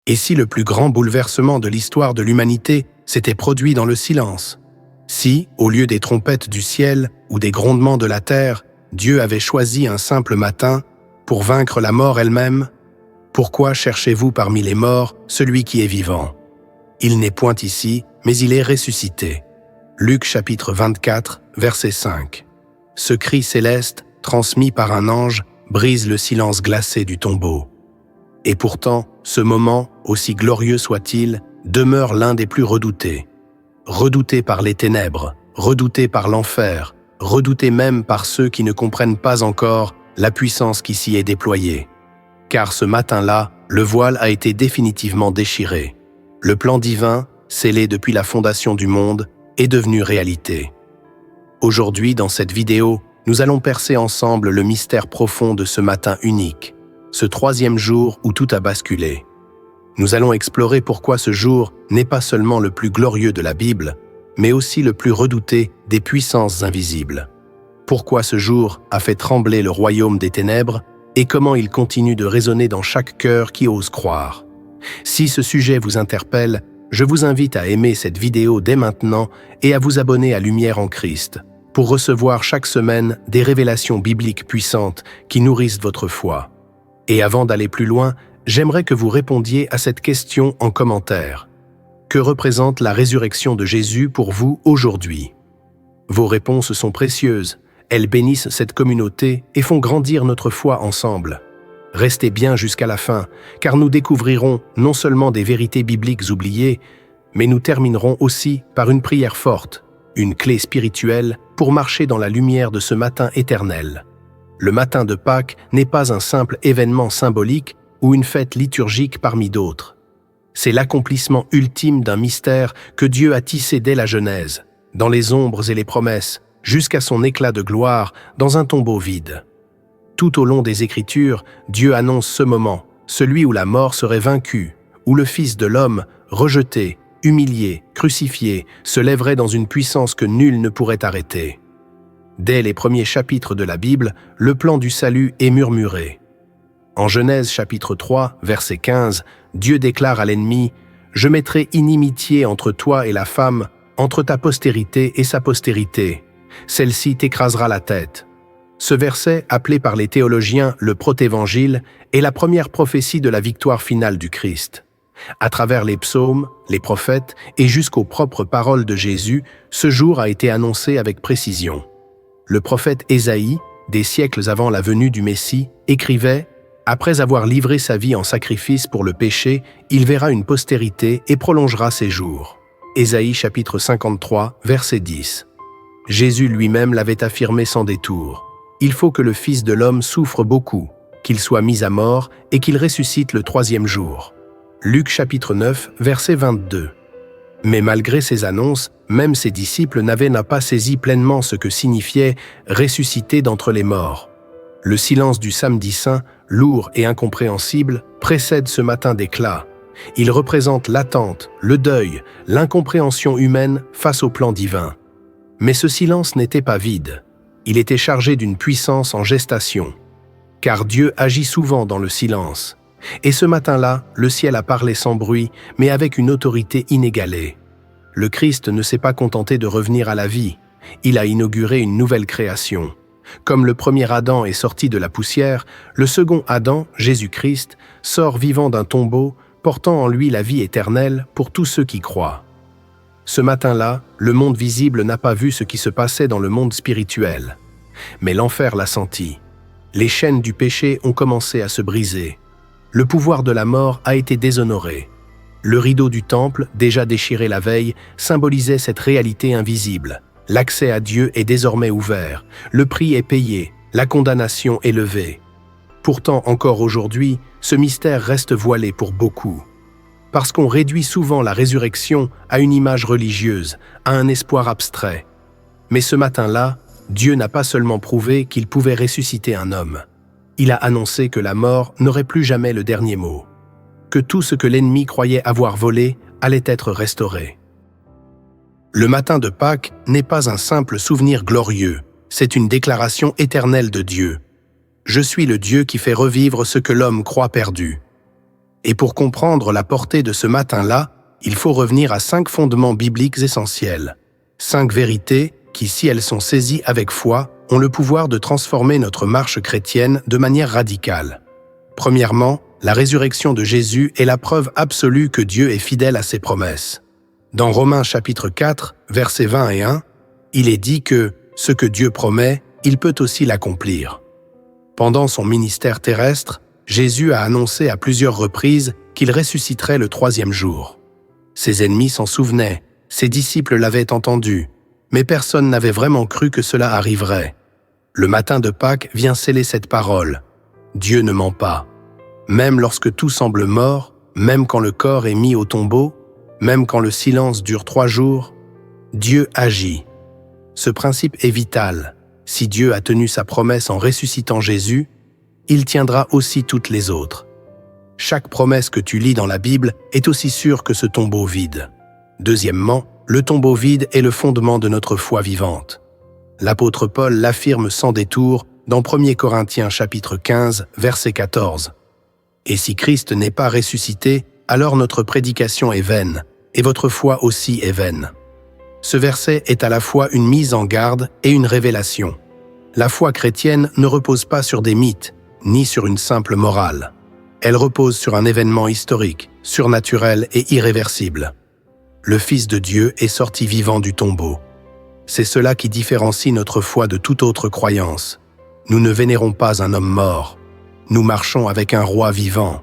Et si le plus grand bouleversement de l'histoire de l'humanité s'était produit dans le silence? Si, au lieu des trompettes du ciel ou des grondements de la terre, Dieu avait choisi un simple matin pour vaincre la mort elle-même? Pourquoi cherchez-vous parmi les morts celui qui est vivant? Il n'est point ici, mais il est ressuscité. Luc chapitre 24, verset 5. Ce cri céleste, transmis par un ange, brise le silence glacé du tombeau. Et pourtant, ce moment, aussi glorieux soit-il, demeure l'un des plus redoutés. Redouté par les ténèbres, redouté par l'enfer, redouté même par ceux qui ne comprennent pas encore la puissance qui s'y est déployée. Car ce matin-là, le voile a été définitivement déchiré. Le plan divin, scellé depuis la fondation du monde, est devenu réalité. Aujourd'hui, dans cette vidéo, nous allons percer ensemble le mystère profond de ce matin unique, ce troisième jour où tout a basculé. Nous allons explorer pourquoi ce jour n'est pas seulement le plus glorieux de la Bible, mais aussi le plus redouté des puissances invisibles. Pourquoi ce jour a fait trembler le royaume des ténèbres et comment il continue de résonner dans chaque cœur qui ose croire. Si ce sujet vous interpelle, je vous invite à aimer cette vidéo dès maintenant et à vous abonner à Lumière en Christ pour recevoir chaque semaine des révélations bibliques puissantes qui nourrissent votre foi. Et avant d'aller plus loin, j'aimerais que vous répondiez à cette question en commentaire. Que représente la résurrection de Jésus pour vous aujourd'hui? Vos réponses sont précieuses. Elles bénissent cette communauté et font grandir notre foi ensemble. Restez bien jusqu'à la fin, car nous découvrirons non seulement des vérités bibliques oubliées, mais nous terminerons aussi par une prière forte, une clé spirituelle pour marcher dans la lumière de ce matin éternel. Le matin de Pâques n'est pas un simple événement symbolique ou une fête liturgique parmi d'autres. C'est l'accomplissement ultime d'un mystère que Dieu a tissé dès la Genèse, dans les ombres et les promesses, jusqu'à son éclat de gloire dans un tombeau vide. Tout au long des Écritures, Dieu annonce ce moment, celui où la mort serait vaincue, où le Fils de l'homme, rejeté, humilié, crucifié, se lèverait dans une puissance que nul ne pourrait arrêter. Dès les premiers chapitres de la Bible, le plan du salut est murmuré. En Genèse chapitre 3, verset 15, Dieu déclare à l'ennemi « Je mettrai inimitié entre toi et la femme, entre ta postérité et sa postérité. Celle-ci t'écrasera la tête. » Ce verset, appelé par les théologiens le protévangile, est la première prophétie de la victoire finale du Christ. À travers les psaumes, les prophètes et jusqu'aux propres paroles de Jésus, ce jour a été annoncé avec précision. Le prophète Ésaïe, des siècles avant la venue du Messie, écrivait « Après avoir livré sa vie en sacrifice pour le péché, il verra une postérité et prolongera ses jours. » Ésaïe chapitre 53, verset 10. Jésus lui-même l'avait affirmé sans détour. Il faut que le Fils de l'homme souffre beaucoup, qu'il soit mis à mort et qu'il ressuscite le troisième jour. Luc chapitre 9, verset 22. Mais malgré ces annonces, même ses disciples n'avaient pas saisi pleinement ce que signifiait « ressusciter d'entre les morts ». Le silence du samedi saint, lourd et incompréhensible, précède ce matin d'éclat. Il représente l'attente, le deuil, l'incompréhension humaine face au plan divin. Mais ce silence n'était pas vide. Il était chargé d'une puissance en gestation. Car Dieu agit souvent dans le silence. Et ce matin-là, le ciel a parlé sans bruit, mais avec une autorité inégalée. Le Christ ne s'est pas contenté de revenir à la vie. Il a inauguré une nouvelle création. Comme le premier Adam est sorti de la poussière, le second Adam, Jésus-Christ, sort vivant d'un tombeau, portant en lui la vie éternelle pour tous ceux qui croient. Ce matin-là, le monde visible n'a pas vu ce qui se passait dans le monde spirituel. Mais l'enfer l'a senti. Les chaînes du péché ont commencé à se briser. Le pouvoir de la mort a été déshonoré. Le rideau du temple, déjà déchiré la veille, symbolisait cette réalité invisible. L'accès à Dieu est désormais ouvert. Le prix est payé. La condamnation est levée. Pourtant, encore aujourd'hui, ce mystère reste voilé pour beaucoup. Parce qu'on réduit souvent la résurrection à une image religieuse, à un espoir abstrait. Mais ce matin-là, Dieu n'a pas seulement prouvé qu'il pouvait ressusciter un homme. Il a annoncé que la mort n'aurait plus jamais le dernier mot. Que tout ce que l'ennemi croyait avoir volé allait être restauré. Le matin de Pâques n'est pas un simple souvenir glorieux, c'est une déclaration éternelle de Dieu. Je suis le Dieu qui fait revivre ce que l'homme croit perdu. Et pour comprendre la portée de ce matin-là, il faut revenir à 5 fondements bibliques essentiels. 5 vérités qui, si elles sont saisies avec foi, ont le pouvoir de transformer notre marche chrétienne de manière radicale. Premièrement, la résurrection de Jésus est la preuve absolue que Dieu est fidèle à ses promesses. Dans Romains chapitre 4, versets 20 et 1, il est dit que ce que Dieu promet, il peut aussi l'accomplir. Pendant son ministère terrestre, Jésus a annoncé à plusieurs reprises qu'il ressusciterait le 3e jour. Ses ennemis s'en souvenaient, ses disciples l'avaient entendu, mais personne n'avait vraiment cru que cela arriverait. Le matin de Pâques vient sceller cette parole. Dieu ne ment pas. Même lorsque tout semble mort, même quand le corps est mis au tombeau, même quand le silence dure 3 jours, Dieu agit. Ce principe est vital. Si Dieu a tenu sa promesse en ressuscitant Jésus, il tiendra aussi toutes les autres. Chaque promesse que tu lis dans la Bible est aussi sûre que ce tombeau vide. Deuxièmement, le tombeau vide est le fondement de notre foi vivante. L'apôtre Paul l'affirme sans détour dans 1 Corinthiens chapitre 15, verset 14. « Et si Christ n'est pas ressuscité, alors notre prédication est vaine, et votre foi aussi est vaine. » Ce verset est à la fois une mise en garde et une révélation. La foi chrétienne ne repose pas sur des mythes, ni sur une simple morale. Elle repose sur un événement historique, surnaturel et irréversible. Le Fils de Dieu est sorti vivant du tombeau. C'est cela qui différencie notre foi de toute autre croyance. Nous ne vénérons pas un homme mort. Nous marchons avec un roi vivant.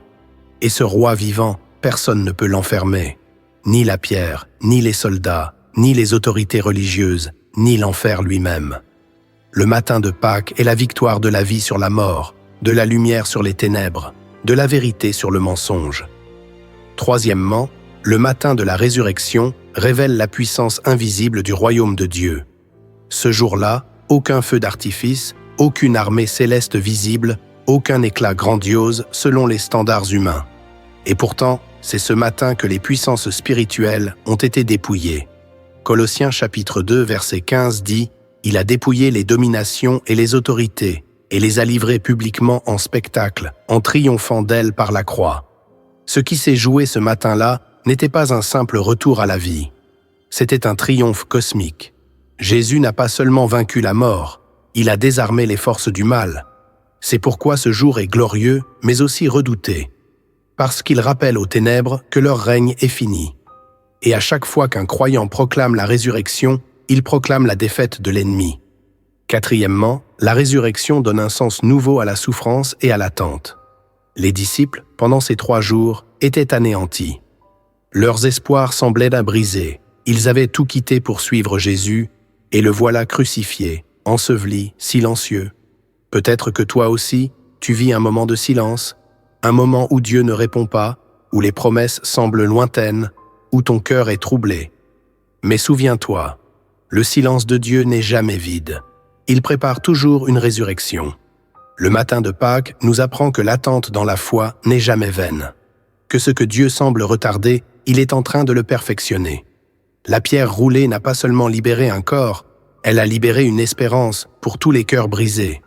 Et ce roi vivant, personne ne peut l'enfermer. Ni la pierre, ni les soldats, ni les autorités religieuses, ni l'enfer lui-même. Le matin de Pâques est la victoire de la vie sur la mort, de la lumière sur les ténèbres, de la vérité sur le mensonge. Troisièmement, le matin de la résurrection révèle la puissance invisible du royaume de Dieu. Ce jour-là, aucun feu d'artifice, aucune armée céleste visible, aucun éclat grandiose selon les standards humains. Et pourtant, c'est ce matin que les puissances spirituelles ont été dépouillées. Colossiens chapitre 2, verset 15 dit « Il a dépouillé les dominations et les autorités, et les a livrées publiquement en spectacle, en triomphant d'elles par la croix. » Ce qui s'est joué ce matin-là n'était pas un simple retour à la vie. C'était un triomphe cosmique. Jésus n'a pas seulement vaincu la mort, il a désarmé les forces du mal. C'est pourquoi ce jour est glorieux, mais aussi redouté. Parce qu'il rappelle aux ténèbres que leur règne est fini. Et à chaque fois qu'un croyant proclame la résurrection, il proclame la défaite de l'ennemi. Quatrièmement, la résurrection donne un sens nouveau à la souffrance et à l'attente. Les disciples, pendant ces 3 jours, étaient anéantis. Leurs espoirs semblaient brisés. Ils avaient tout quitté pour suivre Jésus, et le voilà crucifié, enseveli, silencieux. Peut-être que toi aussi, tu vis un moment de silence, un moment où Dieu ne répond pas, où les promesses semblent lointaines, où ton cœur est troublé. Mais souviens-toi, le silence de Dieu n'est jamais vide. Il prépare toujours une résurrection. Le matin de Pâques nous apprend que l'attente dans la foi n'est jamais vaine. Que ce que Dieu semble retarder, il est en train de le perfectionner. La pierre roulée n'a pas seulement libéré un corps, elle a libéré une espérance pour tous les cœurs brisés.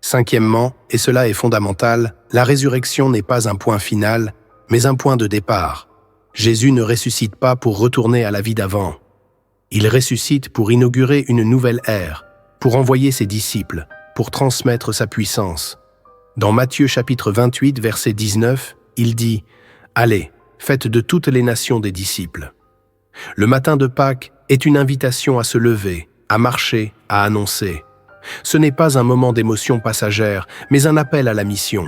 Cinquièmement, et cela est fondamental, la résurrection n'est pas un point final, mais un point de départ. Jésus ne ressuscite pas pour retourner à la vie d'avant. Il ressuscite pour inaugurer une nouvelle ère, pour envoyer ses disciples, pour transmettre sa puissance. Dans Matthieu chapitre 28, verset 19, il dit « Allez, faites de toutes les nations des disciples ». Le matin de Pâques est une invitation à se lever, à marcher, à annoncer. Ce n'est pas un moment d'émotion passagère, mais un appel à la mission.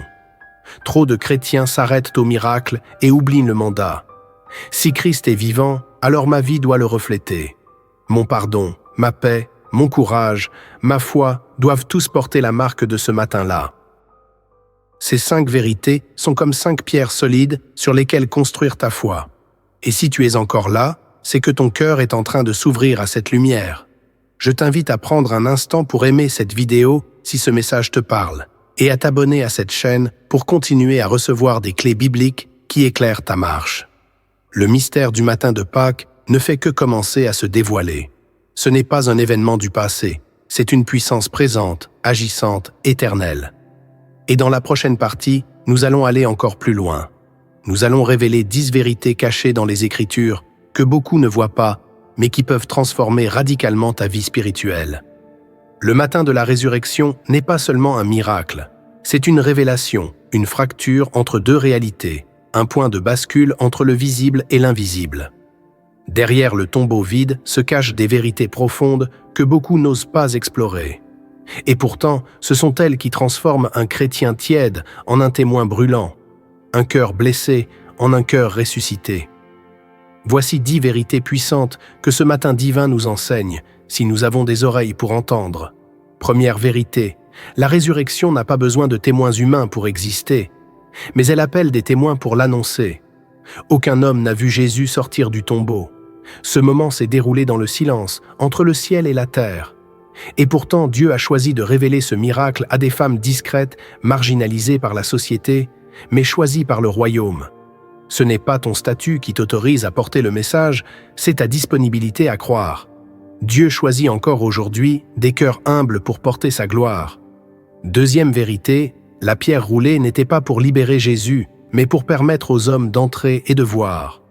Trop de chrétiens s'arrêtent au miracle et oublient le mandat. Si Christ est vivant, alors ma vie doit le refléter. Mon pardon, ma paix, mon courage, ma foi doivent tous porter la marque de ce matin-là. Ces 5 vérités sont comme 5 pierres solides sur lesquelles construire ta foi. Et si tu es encore là, c'est que ton cœur est en train de s'ouvrir à cette lumière. Je t'invite à prendre un instant pour aimer cette vidéo si ce message te parle, et à t'abonner à cette chaîne pour continuer à recevoir des clés bibliques qui éclairent ta marche. Le mystère du matin de Pâques ne fait que commencer à se dévoiler. Ce n'est pas un événement du passé, c'est une puissance présente, agissante, éternelle. Et dans la prochaine partie, nous allons aller encore plus loin. nous allons révéler 10 vérités cachées dans les Écritures que beaucoup ne voient pas, mais qui peuvent transformer radicalement ta vie spirituelle. Le matin de la résurrection n'est pas seulement un miracle, c'est une révélation, une fracture entre deux réalités, un point de bascule entre le visible et l'invisible. Derrière le tombeau vide se cachent des vérités profondes que beaucoup n'osent pas explorer. Et pourtant, ce sont elles qui transforment un chrétien tiède en un témoin brûlant, un cœur blessé en un cœur ressuscité. Voici 10 vérités puissantes que ce matin divin nous enseigne, si nous avons des oreilles pour entendre. Première vérité, la résurrection n'a pas besoin de témoins humains pour exister, mais elle appelle des témoins pour l'annoncer. Aucun homme n'a vu Jésus sortir du tombeau. Ce moment s'est déroulé dans le silence, entre le ciel et la terre. Et pourtant, Dieu a choisi de révéler ce miracle à des femmes discrètes, marginalisées par la société, mais choisies par le royaume. Ce n'est pas ton statut qui t'autorise à porter le message, c'est ta disponibilité à croire. Dieu choisit encore aujourd'hui des cœurs humbles pour porter sa gloire. Deuxième vérité, la pierre roulée n'était pas pour libérer Jésus, mais pour permettre aux hommes d'entrer et de voir.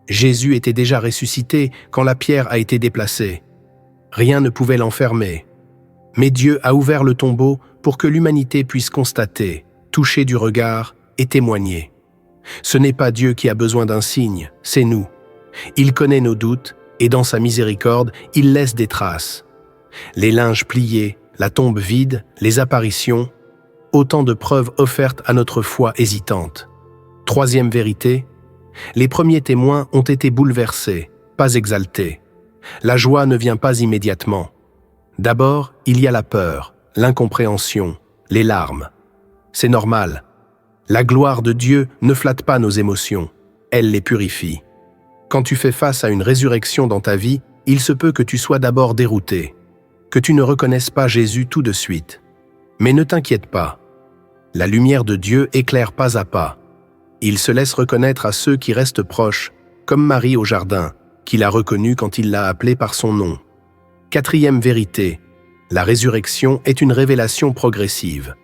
Jésus était déjà ressuscité quand la pierre a été déplacée. Rien ne pouvait l'enfermer. Mais Dieu a ouvert le tombeau pour que l'humanité puisse constater, toucher du regard et témoigner. Ce n'est pas Dieu qui a besoin d'un signe, c'est nous. Il connaît nos doutes et dans sa miséricorde, il laisse des traces. Les linges pliés, la tombe vide, les apparitions, autant de preuves offertes à notre foi hésitante. Troisième vérité, les premiers témoins ont été bouleversés, pas exaltés. La joie ne vient pas immédiatement. D'abord, il y a la peur, l'incompréhension, les larmes. C'est normal. La gloire de Dieu ne flatte pas nos émotions, elle les purifie. Quand tu fais face à une résurrection dans ta vie, il se peut que tu sois d'abord dérouté, que tu ne reconnaisses pas Jésus tout de suite. Mais ne t'inquiète pas. La lumière de Dieu éclaire pas à pas. Il se laisse reconnaître à ceux qui restent proches, comme Marie au jardin, qui l'a reconnu quand il l'a appelé par son nom. Quatrième vérité, la résurrection est une révélation progressive.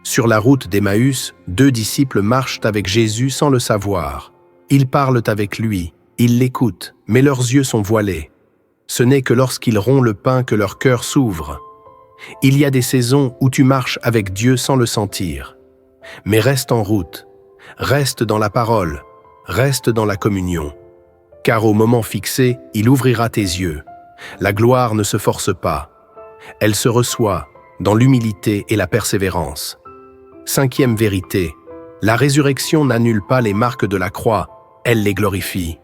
Sur la route d'Emmaüs, 2 disciples marchent avec Jésus sans le savoir. Ils parlent avec lui, ils l'écoutent, mais leurs yeux sont voilés. Ce n'est que lorsqu'ils rompent le pain que leur cœur s'ouvre. Il y a des saisons où tu marches avec Dieu sans le sentir. Mais reste en route, reste dans la parole, reste dans la communion. Car au moment fixé, il ouvrira tes yeux. La gloire ne se force pas. Elle se reçoit dans l'humilité et la persévérance. Cinquième vérité, la résurrection n'annule pas les marques de la croix, elle les glorifie.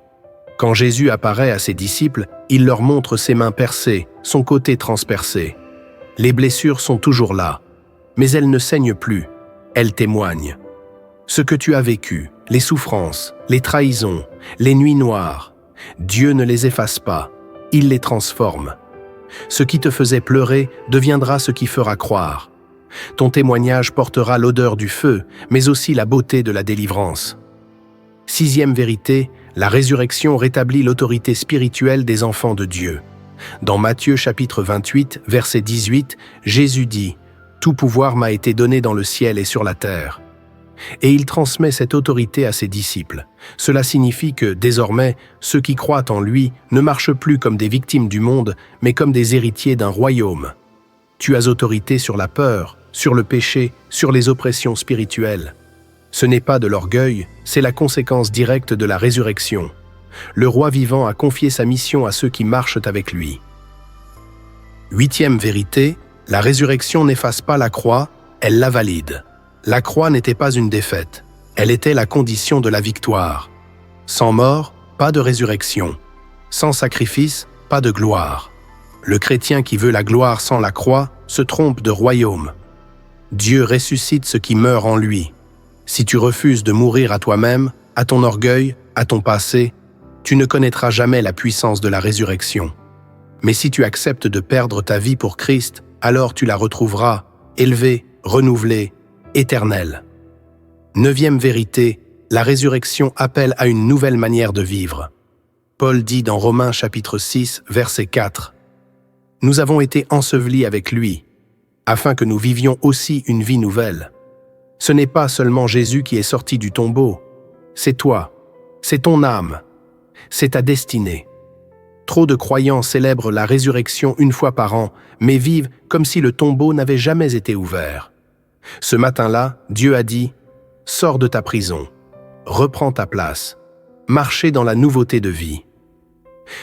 Quand Jésus apparaît à ses disciples, il leur montre ses mains percées, son côté transpercé. Les blessures sont toujours là, mais elles ne saignent plus, elles témoignent. Ce que tu as vécu, les souffrances, les trahisons, les nuits noires, Dieu ne les efface pas, il les transforme. Ce qui te faisait pleurer deviendra ce qui fera croire. Ton témoignage portera l'odeur du feu, mais aussi la beauté de la délivrance. Sixième vérité, la résurrection rétablit l'autorité spirituelle des enfants de Dieu. Dans Matthieu chapitre 28, verset 18, Jésus dit « Tout pouvoir m'a été donné dans le ciel et sur la terre ». Et il transmet cette autorité à ses disciples. Cela signifie que, désormais, ceux qui croient en lui ne marchent plus comme des victimes du monde, mais comme des héritiers d'un royaume. Tu as autorité sur la peur, sur le péché, sur les oppressions spirituelles. Ce n'est pas de l'orgueil, c'est la conséquence directe de la résurrection. Le roi vivant a confié sa mission à ceux qui marchent avec lui. Huitième vérité, la résurrection n'efface pas la croix, elle la valide. La croix n'était pas une défaite, elle était la condition de la victoire. Sans mort, pas de résurrection. Sans sacrifice, pas de gloire. Le chrétien qui veut la gloire sans la croix se trompe de royaume. Dieu ressuscite ce qui meurt en lui. Si tu refuses de mourir à toi-même, à ton orgueil, à ton passé, tu ne connaîtras jamais la puissance de la résurrection. Mais si tu acceptes de perdre ta vie pour Christ, alors tu la retrouveras, élevée, renouvelée, éternelle. Neuvième vérité, la résurrection appelle à une nouvelle manière de vivre. Paul dit dans Romains chapitre 6, verset 4, « Nous avons été ensevelis avec lui, afin que nous vivions aussi une vie nouvelle. » Ce n'est pas seulement Jésus qui est sorti du tombeau, C'est toi, c'est ton âme, c'est ta destinée. Trop de croyants célèbrent la résurrection une fois par an, mais vivent comme si le tombeau n'avait jamais été ouvert. Ce matin-là, Dieu a dit « Sors de ta prison, reprends ta place, marchez dans la nouveauté de vie ».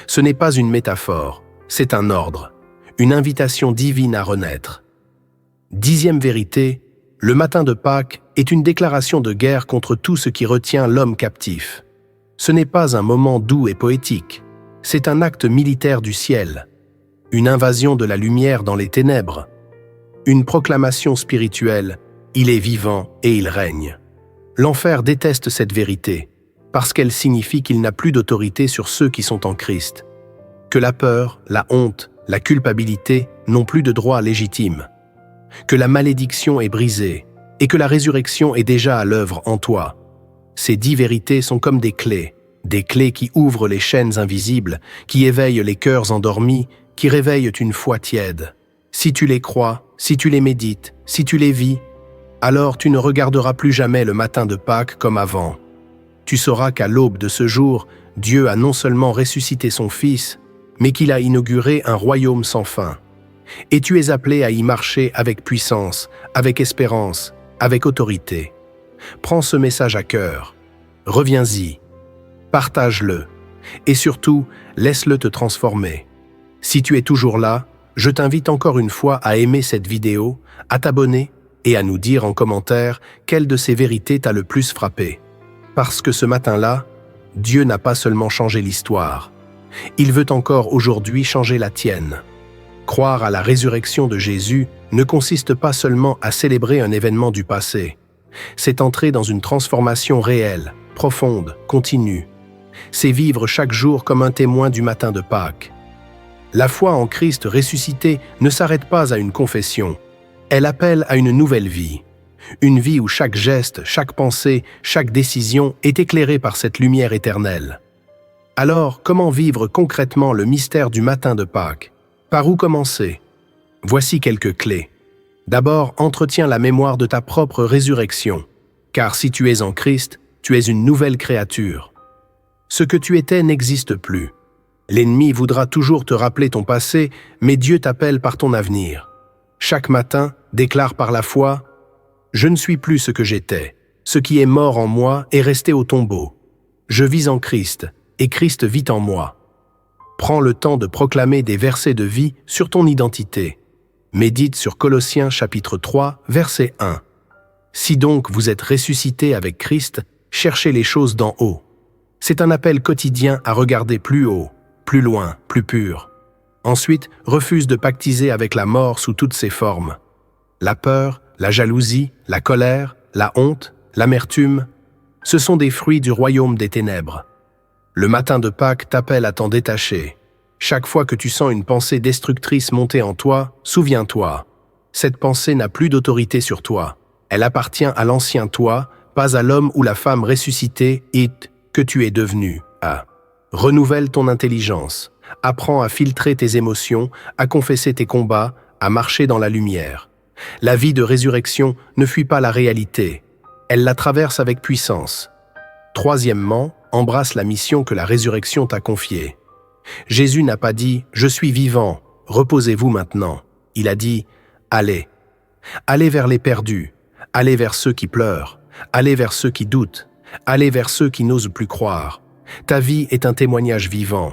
Ce n'est pas une métaphore, c'est un ordre, une invitation divine à renaître. 10e vérité, le matin de Pâques est une déclaration de guerre contre tout ce qui retient l'homme captif. Ce n'est pas un moment doux et poétique, c'est un acte militaire du ciel, une invasion de la lumière dans les ténèbres, une proclamation spirituelle, il est vivant et il règne. L'enfer déteste cette vérité, parce qu'elle signifie qu'il n'a plus d'autorité sur ceux qui sont en Christ, que la peur, la honte, la culpabilité n'ont plus de droit légitime, que la malédiction est brisée et que la résurrection est déjà à l'œuvre en toi. Ces 10 vérités sont comme des clés qui ouvrent les chaînes invisibles, qui éveillent les cœurs endormis, qui réveillent une foi tiède. Si tu les crois, si tu les médites, si tu les vis, alors tu ne regarderas plus jamais le matin de Pâques comme avant. Tu sauras qu'à l'aube de ce jour, Dieu a non seulement ressuscité son Fils, mais qu'il a inauguré un royaume sans fin. Et tu es appelé à y marcher avec puissance, avec espérance, avec autorité. Prends ce message à cœur, reviens-y, partage-le, et surtout, laisse-le te transformer. Si tu es toujours là, je t'invite encore une fois à aimer cette vidéo, à t'abonner et à nous dire en commentaire quelle de ces vérités t'a le plus frappé. Parce que ce matin-là, Dieu n'a pas seulement changé l'histoire, il veut encore aujourd'hui changer la tienne. Croire à la résurrection de Jésus ne consiste pas seulement à célébrer un événement du passé. C'est entrer dans une transformation réelle, profonde, continue. C'est vivre chaque jour comme un témoin du matin de Pâques. La foi en Christ ressuscité ne s'arrête pas à une confession. Elle appelle à une nouvelle vie. Une vie où chaque geste, chaque pensée, chaque décision est éclairée par cette lumière éternelle. Alors, comment vivre concrètement le mystère du matin de Pâques? Par où commencer? Voici quelques clés. D'abord, entretiens la mémoire de ta propre résurrection, car si tu es en Christ, tu es une nouvelle créature. Ce que tu étais n'existe plus. L'ennemi voudra toujours te rappeler ton passé, mais Dieu t'appelle par ton avenir. Chaque matin, déclare par la foi « Je ne suis plus ce que j'étais. Ce qui est mort en moi est resté au tombeau. Je vis en Christ, et Christ vit en moi. » Prends le temps de proclamer des versets de vie sur ton identité. Médite sur Colossiens chapitre 3, verset 1. Si donc vous êtes ressuscités avec Christ, cherchez les choses d'en haut. C'est un appel quotidien à regarder plus haut, plus loin, plus pur. Ensuite, refuse de pactiser avec la mort sous toutes ses formes. La peur, la jalousie, la colère, la honte, l'amertume, ce sont des fruits du royaume des ténèbres. Le matin de Pâques t'appelle à t'en détacher. Chaque fois que tu sens une pensée destructrice monter en toi, souviens-toi. Cette pensée n'a plus d'autorité sur toi. Elle appartient à l'ancien toi, pas à l'homme ou la femme ressuscité que tu es devenu. Renouvelle ton intelligence. Apprends à filtrer tes émotions, à confesser tes combats, à marcher dans la lumière. La vie de résurrection ne fuit pas la réalité. Elle la traverse avec puissance. Troisièmement, embrasse la mission que la résurrection t'a confiée. Jésus n'a pas dit « Je suis vivant, reposez-vous maintenant ». Il a dit « Allez. Allez vers les perdus, allez vers ceux qui pleurent, allez vers ceux qui doutent, allez vers ceux qui n'osent plus croire. Ta vie est un témoignage vivant.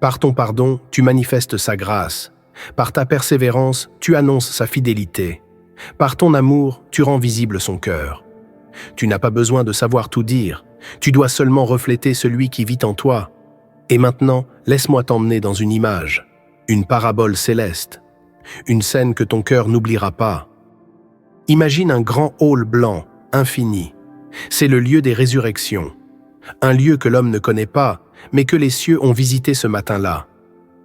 Par ton pardon, tu manifestes sa grâce. Par ta persévérance, tu annonces sa fidélité. Par ton amour, tu rends visible son cœur. Tu n'as pas besoin de savoir tout dire. Tu dois seulement refléter celui qui vit en toi. Et maintenant, laisse-moi t'emmener dans une image, une parabole céleste, une scène que ton cœur n'oubliera pas. Imagine un grand hall blanc, infini. C'est le lieu des résurrections. Un lieu que l'homme ne connaît pas, mais que les cieux ont visité ce matin-là.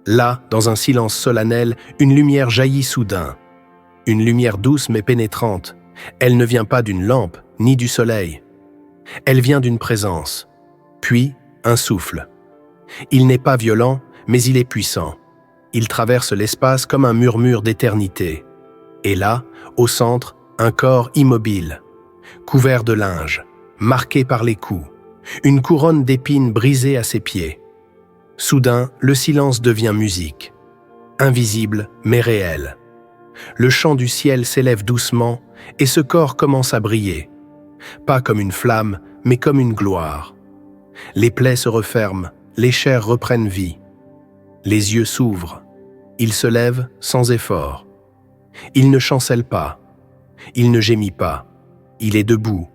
Là, dans un silence solennel, une lumière jaillit soudain. Une lumière douce mais pénétrante. Elle ne vient pas d'une lampe, ni du soleil. Elle vient d'une présence. Puis, un souffle. Il n'est pas violent, mais il est puissant. Il traverse l'espace comme un murmure d'éternité. Et là, au centre, un corps immobile, couvert de linge, marqué par les coups. une couronne d'épines brisée à ses pieds. Soudain, le silence devient musique, invisible mais réel. Le chant du ciel s'élève doucement et ce corps commence à briller, pas comme une flamme, mais comme une gloire. Les plaies se referment, les chairs reprennent vie. Les yeux s'ouvrent, il se lève sans effort. Il ne chancelle pas, il ne gémit pas, il est debout,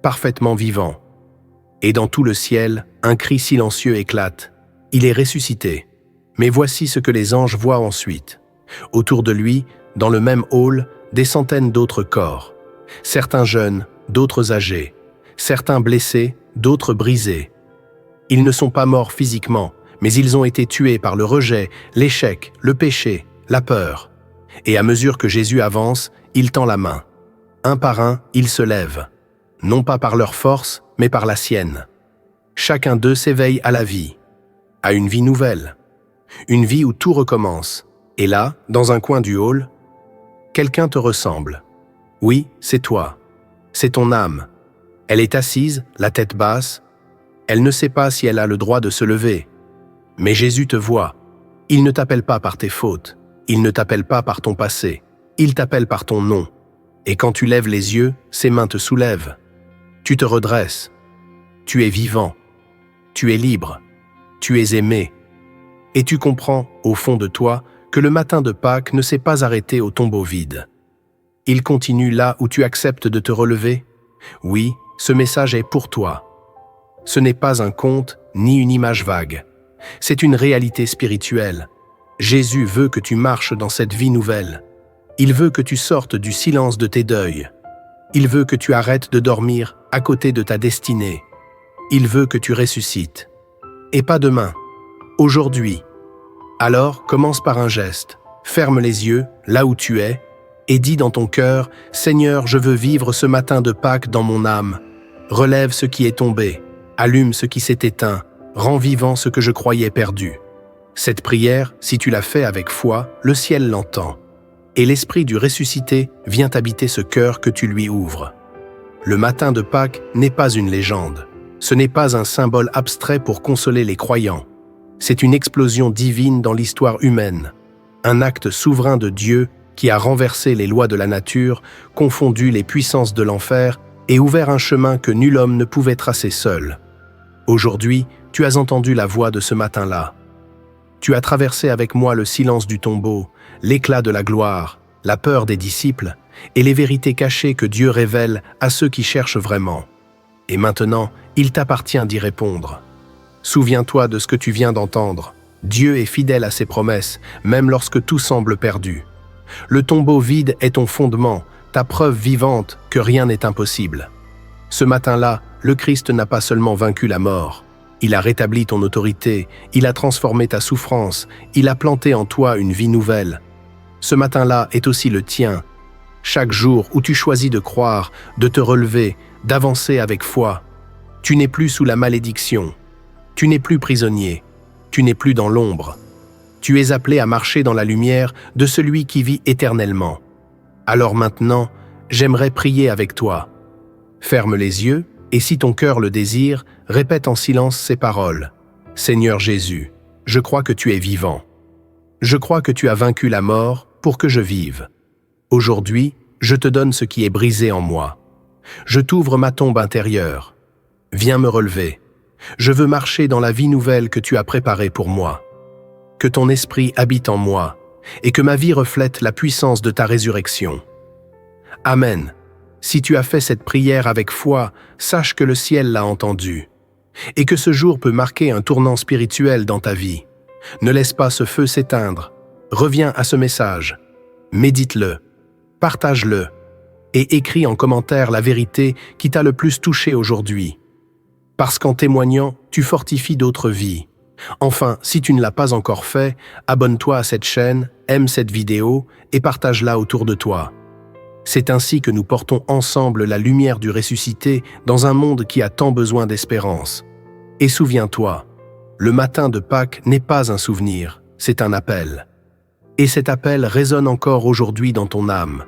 parfaitement vivant. Et dans tout le ciel, un cri silencieux éclate. Il est ressuscité. Mais voici ce que les anges voient ensuite. Autour de lui, dans le même hall, des centaines d'autres corps. Certains jeunes, d'autres âgés. Certains blessés, d'autres brisés. Ils ne sont pas morts physiquement, mais ils ont été tués par le rejet, l'échec, le péché, la peur. Et à mesure que Jésus avance, il tend la main. Un par un, ils se lèvent. Non pas par leur force, mais par la sienne. Chacun d'eux s'éveille à la vie, à une vie nouvelle, une vie où tout recommence. Et là, dans un coin du hall, quelqu'un te ressemble. Oui, c'est toi. C'est ton âme. Elle est assise, la tête basse. Elle ne sait pas si elle a le droit de se lever. Mais Jésus te voit. Il ne t'appelle pas par tes fautes. Il ne t'appelle pas par ton passé. Il t'appelle par ton nom. Et quand tu lèves les yeux, ses mains te soulèvent. Tu te redresses. Tu es vivant. Tu es libre. Tu es aimé. Et tu comprends, au fond de toi, que le matin de Pâques ne s'est pas arrêté au tombeau vide. Il continue là où tu acceptes de te relever. Oui, ce message est pour toi. Ce n'est pas un conte ni une image vague. C'est une réalité spirituelle. Jésus veut que tu marches dans cette vie nouvelle. Il veut que tu sortes du silence de tes deuils. Il veut que tu arrêtes de dormir à côté de ta destinée. Il veut que tu ressuscites. Et pas demain, aujourd'hui. Alors, commence par un geste. Ferme les yeux, là où tu es, et dis dans ton cœur, « Seigneur, je veux vivre ce matin de Pâques dans mon âme. Relève ce qui est tombé, allume ce qui s'est éteint, rends vivant ce que je croyais perdu. » Cette prière, si tu la fais avec foi, le ciel l'entend. Et l'esprit du ressuscité vient habiter ce cœur que tu lui ouvres. Le matin de Pâques n'est pas une légende. Ce n'est pas un symbole abstrait pour consoler les croyants. C'est une explosion divine dans l'histoire humaine. Un acte souverain de Dieu qui a renversé les lois de la nature, confondu les puissances de l'enfer et ouvert un chemin que nul homme ne pouvait tracer seul. Aujourd'hui, tu as entendu la voix de ce matin-là. Tu as traversé avec moi le silence du tombeau, l'éclat de la gloire, la peur des disciples et les vérités cachées que Dieu révèle à ceux qui cherchent vraiment. Et maintenant, il t'appartient d'y répondre. Souviens-toi de ce que tu viens d'entendre. Dieu est fidèle à ses promesses, même lorsque tout semble perdu. Le tombeau vide est ton fondement, ta preuve vivante que rien n'est impossible. Ce matin-là, le Christ n'a pas seulement vaincu la mort. Il a rétabli ton autorité, il a transformé ta souffrance, il a planté en toi une vie nouvelle. Ce matin-là est aussi le tien. Chaque jour où tu choisis de croire, de te relever, d'avancer avec foi, tu n'es plus sous la malédiction. Tu n'es plus prisonnier. Tu n'es plus dans l'ombre. Tu es appelé à marcher dans la lumière de celui qui vit éternellement. Alors maintenant, j'aimerais prier avec toi. Ferme les yeux et si ton cœur le désire, répète en silence ces paroles. Seigneur Jésus, je crois que tu es vivant. Je crois que tu as vaincu la mort pour que je vive. Aujourd'hui, je te donne ce qui est brisé en moi. Je t'ouvre ma tombe intérieure. Viens me relever. Je veux marcher dans la vie nouvelle que tu as préparée pour moi. Que ton esprit habite en moi et que ma vie reflète la puissance de ta résurrection. Amen. Si tu as fait cette prière avec foi, sache que le ciel l'a entendue et que ce jour peut marquer un tournant spirituel dans ta vie. Ne laisse pas ce feu s'éteindre. Reviens à ce message. Médite-le, partage-le et écris en commentaire la vérité qui t'a le plus touché aujourd'hui. Parce qu'en témoignant, tu fortifies d'autres vies. Enfin, si tu ne l'as pas encore fait, abonne-toi à cette chaîne, aime cette vidéo et partage-la autour de toi. C'est ainsi que nous portons ensemble la lumière du ressuscité dans un monde qui a tant besoin d'espérance. Et souviens-toi, le matin de Pâques n'est pas un souvenir, c'est un appel. Et cet appel résonne encore aujourd'hui dans ton âme.